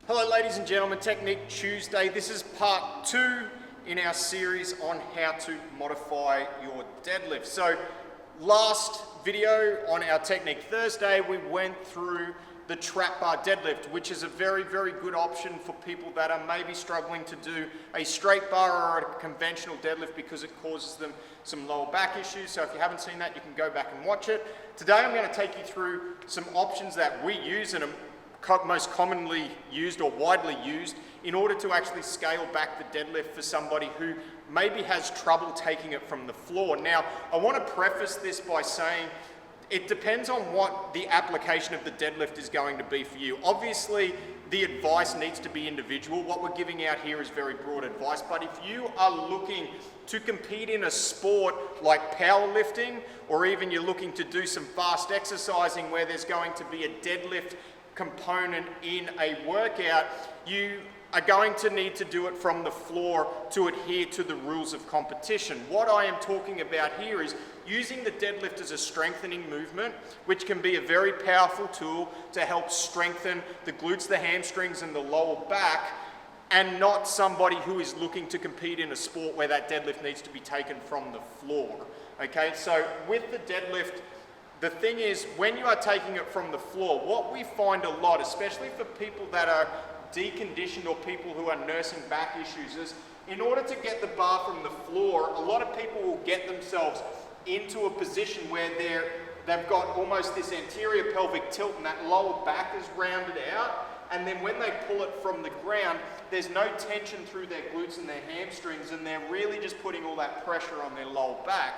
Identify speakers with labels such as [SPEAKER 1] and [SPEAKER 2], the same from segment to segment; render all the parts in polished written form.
[SPEAKER 1] Hello ladies and gentlemen, Technique Tuesday. This is part 2 in our series on how to modify your deadlift. So last video on our Technique Thursday, we went through the trap bar deadlift, which is a very, very good option for people that are maybe struggling to do a straight bar or a conventional deadlift because it causes them some lower back issues. So if you haven't seen that, you can go back and watch it. Today I'm going to take you through some options that we use and most commonly used or widely used in order to actually scale back the deadlift for somebody who maybe has trouble taking it from the floor. Now, I want to preface this by saying it depends on what the application of the deadlift is going to be for you. Obviously, the advice needs to be individual. What we're giving out here is very broad advice, but if you are looking to compete in a sport like powerlifting, or even you're looking to do some fast exercising where there's going to be a deadlift component in a workout, you are going to need to do it from the floor to adhere to the rules of competition. What I am talking about here is using the deadlift as a strengthening movement, which can be a very powerful tool to help strengthen the glutes, the hamstrings, and the lower back, and not somebody who is looking to compete in a sport where that deadlift needs to be taken from the floor. Okay, so with the deadlift, the thing is, when you are taking it from the floor, what we find a lot, especially for people that are deconditioned or people who are nursing back issues, is in order to get the bar from the floor, a lot of people will get themselves into a position where they've got almost this anterior pelvic tilt and that lower back is rounded out. And then when they pull it from the ground, there's no tension through their glutes and their hamstrings, and they're really just putting all that pressure on their lower back.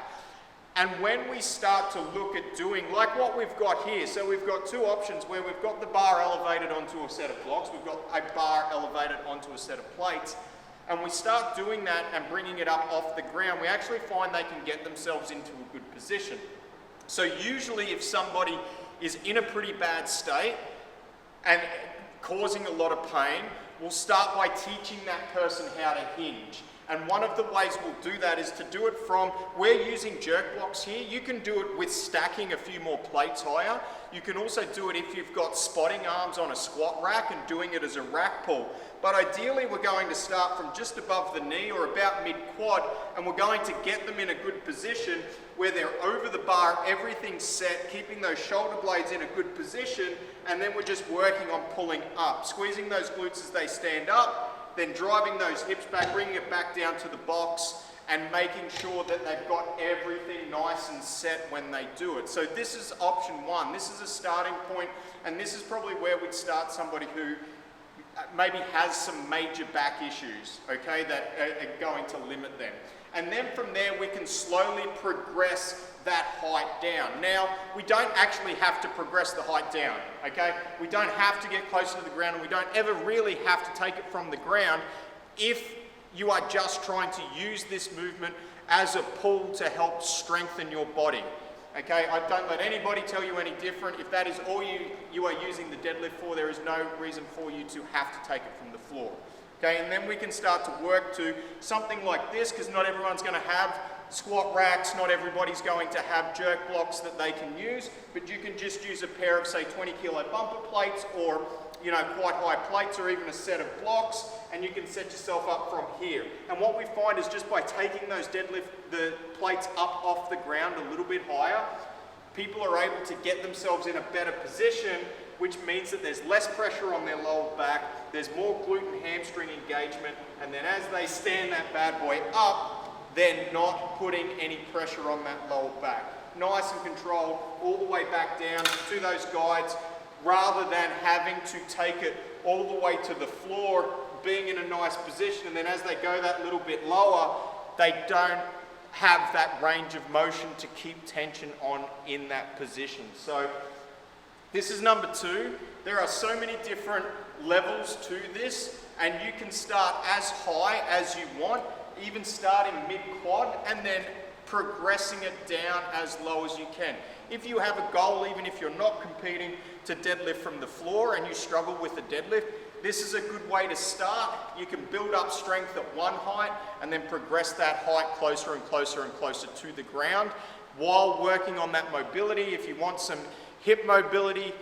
[SPEAKER 1] And when we start to look at doing like what we've got here, so we've got two options where we've got the bar elevated onto a set of blocks, we've got a bar elevated onto a set of plates, and we start doing that and bringing it up off the ground, we actually find they can get themselves into a good position. So usually if somebody is in a pretty bad state and causing a lot of pain, we'll start by teaching that person how to hinge. And one of the ways we'll do that is to do it from, we're using jerk blocks here. You can do it with stacking a few more plates higher. You can also do it if you've got spotting arms on a squat rack and doing it as a rack pull. But ideally, we're going to start from just above the knee or about mid-quad, and we're going to get them in a good position where they're over the bar, everything's set, keeping those shoulder blades in a good position, and then we're just working on pulling up, squeezing those glutes as they stand up, then driving those hips back, bringing it back down to the box, and making sure that they've got everything nice and set when they do it. So this is option one. This is a starting point, and this is probably where we'd start somebody who maybe has some major back issues, okay, that are going to limit them. And then from there, we can slowly progress that height down. Now, we don't actually have to progress the height down, okay? We don't have to get closer to the ground, and we don't ever really have to take it from the ground if you are just trying to use this movement as a pull to help strengthen your body, okay? I don't let anybody tell you any different. If that is all you are using the deadlift for, there is no reason for you to have to take it from the floor. Okay, and then we can start to work to something like this, because not everyone's going to have squat racks, not everybody's going to have jerk blocks that they can use, but you can just use a pair of, say, 20 kilo bumper plates, or, you know, quite high plates, or even a set of blocks, and you can set yourself up from here. And what we find is just by taking those the plates up off the ground a little bit higher, people are able to get themselves in a better position, which means that there's less pressure on their lower back, there's more glute and hamstring engagement, and then as they stand that bad boy up, they're not putting any pressure on that lower back. Nice and controlled all the way back down to those guides, rather than having to take it all the way to the floor, being in a nice position, and then as they go that little bit lower, they don't have that range of motion to keep tension on in that position. So this is number 2. There are so many different levels to this, and you can start as high as you want, even starting mid-quad, and then progressing it down as low as you can. If you have a goal, even if you're not competing, to deadlift from the floor and you struggle with the deadlift, this is a good way to start. You can build up strength at one height and then progress that height closer and closer and closer to the ground while working on that mobility. If you want some hip mobility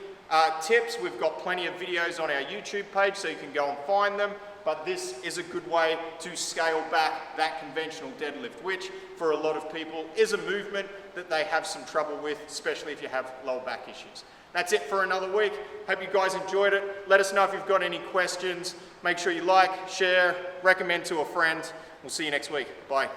[SPEAKER 1] tips, we've got plenty of videos on our YouTube page, so you can go and find them. But this is a good way to scale back that conventional deadlift, which for a lot of people is a movement that they have some trouble with, especially if you have lower back issues. That's it for another week. Hope you guys enjoyed it. Let us know if you've got any questions. Make sure you like, share, recommend to a friend. We'll see you next week. Bye.